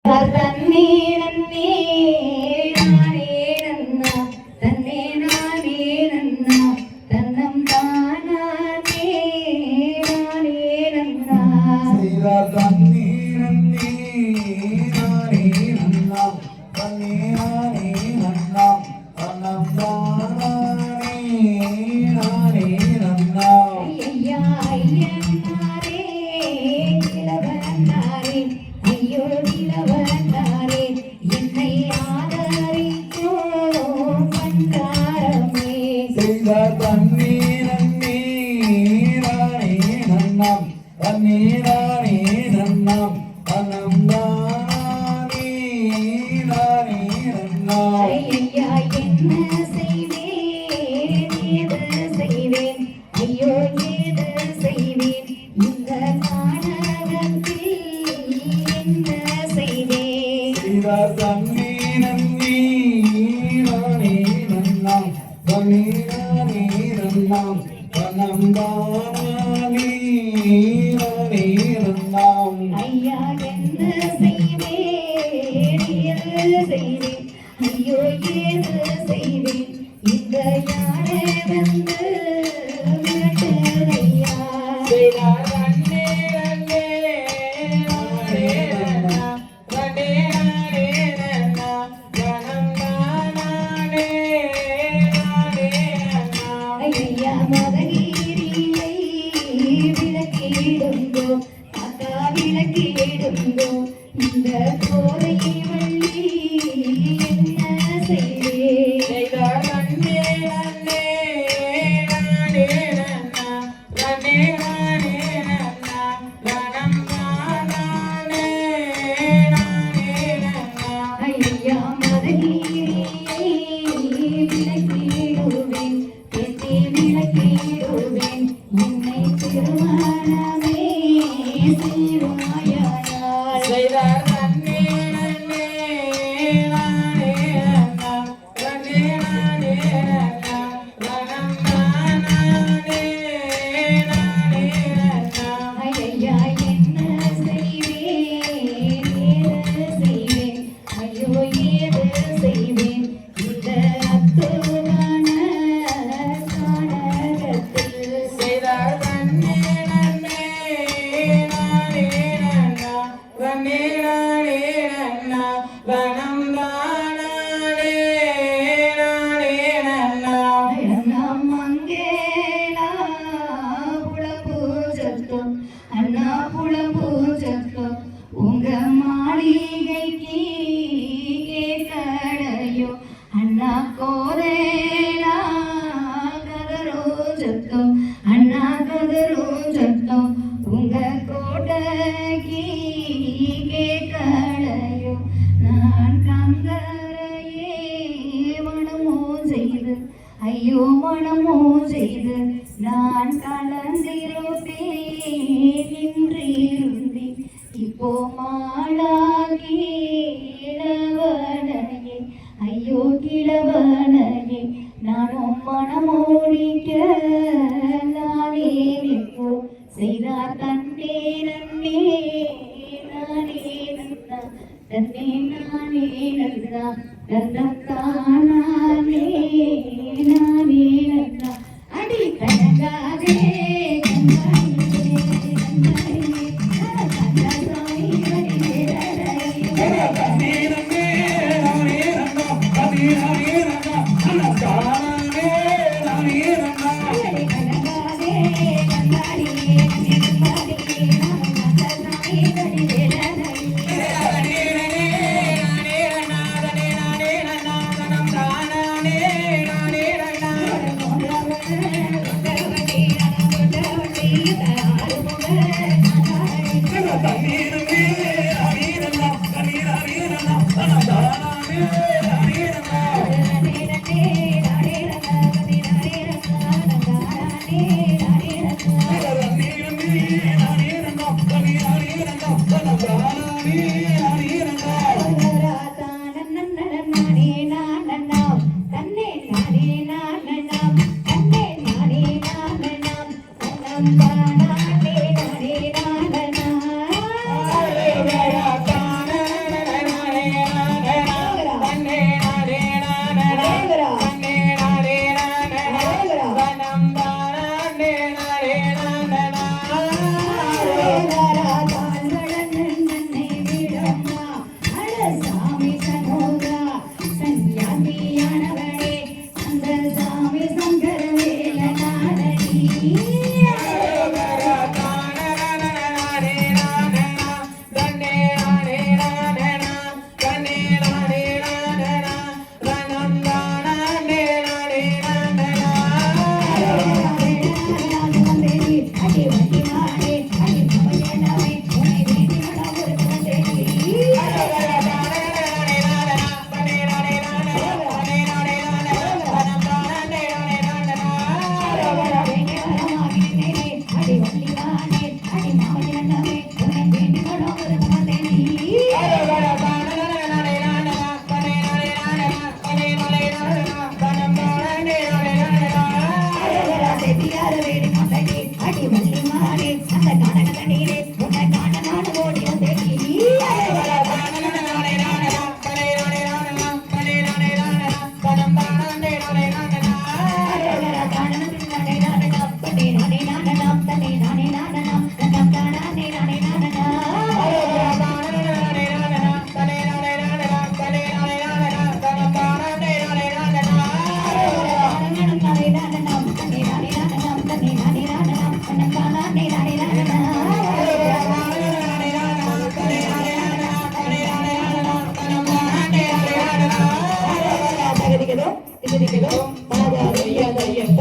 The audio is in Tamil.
தன்னே நன்னே நானே நன்னா தன்னே நானே நன்னா தன்னம் தானே நானே நன்னா செய்தார் தன்னே நன்னே நானே நன்னா தன்னே நானே நன்னா தன்னம் தானே நானே நன்னா ஐயா ஐயனாரே இளவனாரே ஐயோ இளவனாரே என்னை ஆதரித்தோ பண்டாரமே செய்தார் தன்னே நன்னே நானே நன்னாம் தன்னே நானே நன்னாம் தன்னம் தானே நானே நன்னாம் ஐயா என்ன செய்வேன் ஏது செய்வேன் ஐயோ ஏது செய்வேன் இந்த நாடகத்தில் என்ன செய்வேன் செய்தார் தன்னே நன்னே நானே நன்னாம் தன்னே நானே நன்னாம் தன்னம் தானே நானே நன்னாம் ஐயா என்ன செய்வேன் ஏது செய்வேன் ஐயோ ஏது செய்வேன் இந்த யாரே வந்து விரட்டுதையா செய்தார் தன்னே நன்னே நானே நன்னாம் தன்னே நானே நன்னாம் தன்னம் தானே நானே நன்னாம் ஐயா மதகிரியை விளக்கிடுங்கோ அக்கா விளக்கிடுங்கோ இந்த கோரை வள்ளி என்ன செய்வேன் செய்தார் தன்னே நன்னே நானே நன்னாம் தன்னே நானே நன்னாம் தன்னம் தானே நானே நன்னாம் ஐயா மதகிரியை விளக்கிடுவேன் எத்தி விளக்கிடுவேன் என்னை திருமணமே செய்வாயானால் செய்தார் தன்னே நன்னே நானே நன்னாம் தன்னே நானே நன்னாம் தன்னம் தானே நானே நன்னாம் ஐயா என்ன செய்வேன் ஏது செய்வேன் ஐயோ ஏது செய்வேன் இந்த அத்துவான கானகத்தில் செய்தார் தன்னே நன்னே நானே நன்னாம் தன்னே நானே நன்னாம் தன்னம் தானே நானே நன்னாம் அண்ணா மங்கேலா புலபூஜத்தம் அண்ணா புலபூஜத்தம் உங்க மாளிகைக்கு கேட்கடையோ அண்ணா கோதேலா கதரோஜத்தம் அண்ணா கதரோஜத்தம் உங்க கோட்டைக்கு கேட்கடையோ நான் கங்கரையே மனமோ செய்து ஐயோ மனமோ செய்து நான் கலந்திருப்பேன் நின்றிருந்தேன் இப்போ மாளாகி இளவனையே ஐயோ கிழவனையே நானும் மனமோடிக்க நானே இப்போ செய்தார் தன்னே நன்னே நானே நன்னா தன்னே நானே நன்னா தன்னம் தானே நானே நன்னா அடி கணங்காதே தன்னே நன்னே நானே நன்னாம் தன்னே நானே நன்னாம் தன்னம் தானே நானே நன்னாம் தன்னே நன்னே நானே நன்னாம் தன்னே நானே நன்னாம் தன்னம் தானே